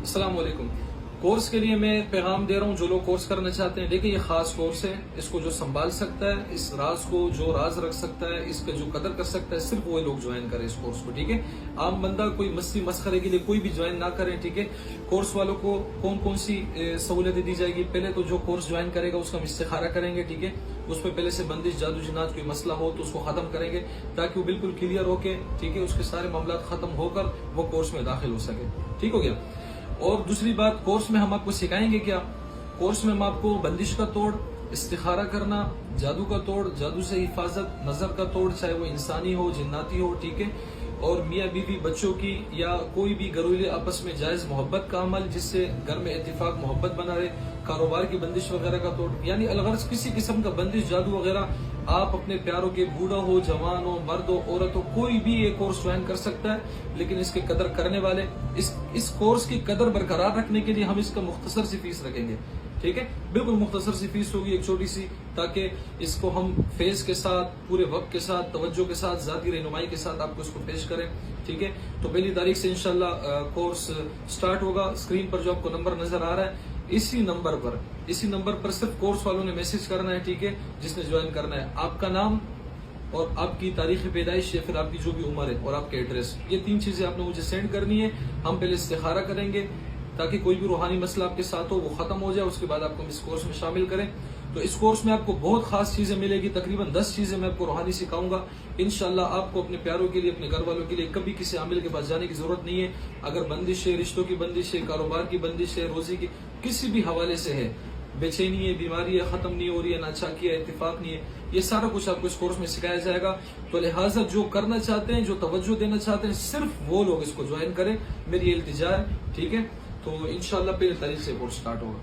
السلام علیکم۔ کورس کے لیے میں پیغام دے رہا ہوں جو لوگ کورس کرنا چاہتے ہیں، دیکھیں یہ خاص کورس ہے، اس کو جو سنبھال سکتا ہے، اس راز کو جو راز رکھ سکتا ہے، اس کا جو قدر کر سکتا ہے، صرف وہ لوگ جوائن کریں اس کورس کو، ٹھیک ہے۔ عام بندہ کوئی مستی مسخرے کے لیے کوئی بھی جوائن نہ کریں، ٹھیک ہے۔ کورس والوں کو کون سی سہولتیں دی جائے گی؟ پہلے تو جو کورس جوائن کرے گا اس کا ہم استخارہ کریں گے، ٹھیک ہے۔ اس پہ پہلے سے بندش جادو جنات کوئی مسئلہ ہو تو اس کو ختم کریں گے تاکہ وہ بالکل کلیئر ہو کے، ٹھیک ہے، اس کے سارے معاملات ختم ہو کر وہ کورس میں داخل ہو سکے، ٹھیک ہو گیا۔ اور دوسری بات، کورس میں ہم آپ کو سکھائیں گے کیا؟ کورس میں ہم آپ کو بندش کا توڑ، استخارہ کرنا، جادو کا توڑ، جادو سے حفاظت، نظر کا توڑ، چاہے وہ انسانی ہو جناتی ہو، ٹھیک ہے، اور میاں بیوی بچوں کی یا کوئی بھی گھریلو آپس میں جائز محبت کا عمل جس سے گھر میں اتفاق محبت بنا رہے، کاروبار کی بندش وغیرہ کا توڑ، یعنی الغرض کسی قسم کا بندش جادو وغیرہ آپ اپنے پیاروں کے، بوڑھا ہو جوان ہو مرد ہو عورت ہو، کوئی بھی یہ کورس جوائن کر سکتا ہے، لیکن اس کی قدر کرنے والے، اس کورس کی قدر برقرار رکھنے کے لیے ہم اس کا مختصر سی فیس رکھیں گے، ٹھیک ہے، بالکل مختصر سی فیس ہوگی، ایک چھوٹی سی، تاکہ اس کو ہم فیس کے ساتھ، پورے وقت کے ساتھ، توجہ کے ساتھ، ذاتی رہنمائی کے ساتھ آپ کو اس کو پیش کریں، ٹھیک ہے۔ تو 1 تاریخ سے انشاءاللہ کورس سٹارٹ ہوگا۔ اسکرین پر جو آپ کو نمبر نظر آ رہا ہے، اسی نمبر پر صرف کورس والوں نے میسج کرنا ہے، ٹھیک ہے، جس نے جوائن کرنا ہے، آپ کا نام اور آپ کی تاریخ پیدائش یا پھر آپ کی جو بھی عمر ہے اور آپ کے ایڈریس، یہ 3 چیزیں آپ نے مجھے سینڈ کرنی ہے۔ ہم پہلے استخارہ کریں گے تاکہ کوئی بھی روحانی مسئلہ آپ کے ساتھ ہو وہ ختم ہو جائے، اس کے بعد آپ کو ہم اس کورس میں شامل کریں۔ تو اس کورس میں آپ کو بہت خاص چیزیں ملے گی، تقریباً 10 چیزیں میں آپ کو روحانی سکھاؤں گا انشاءاللہ۔ آپ کو اپنے پیاروں کے لیے، اپنے گھر والوں کے لیے کبھی کسی عامل کے پاس جانے کی ضرورت نہیں ہے۔ اگر بندش ہے، رشتوں کی بندش ہے، کاروبار کی بندش ہے، روزی کی کسی بھی حوالے سے ہے، بے چینی ہے، بیماری ہے، ختم نہیں ہو رہی ہے، ناچاکی ہے، اتفاق نہیں ہے، یہ سارا کچھ آپ کو اس کورس میں سکھایا جائے گا۔ تو لہٰذا جو کرنا چاہتے ہیں، جو توجہ دینا چاہتے ہیں، صرف وہ لوگ اس کو جوائن کریں، میری التجا ہے، ٹھیک ہے۔ تو انشاءاللہ 1 تاریخ سے کورس سٹارٹ ہوگا۔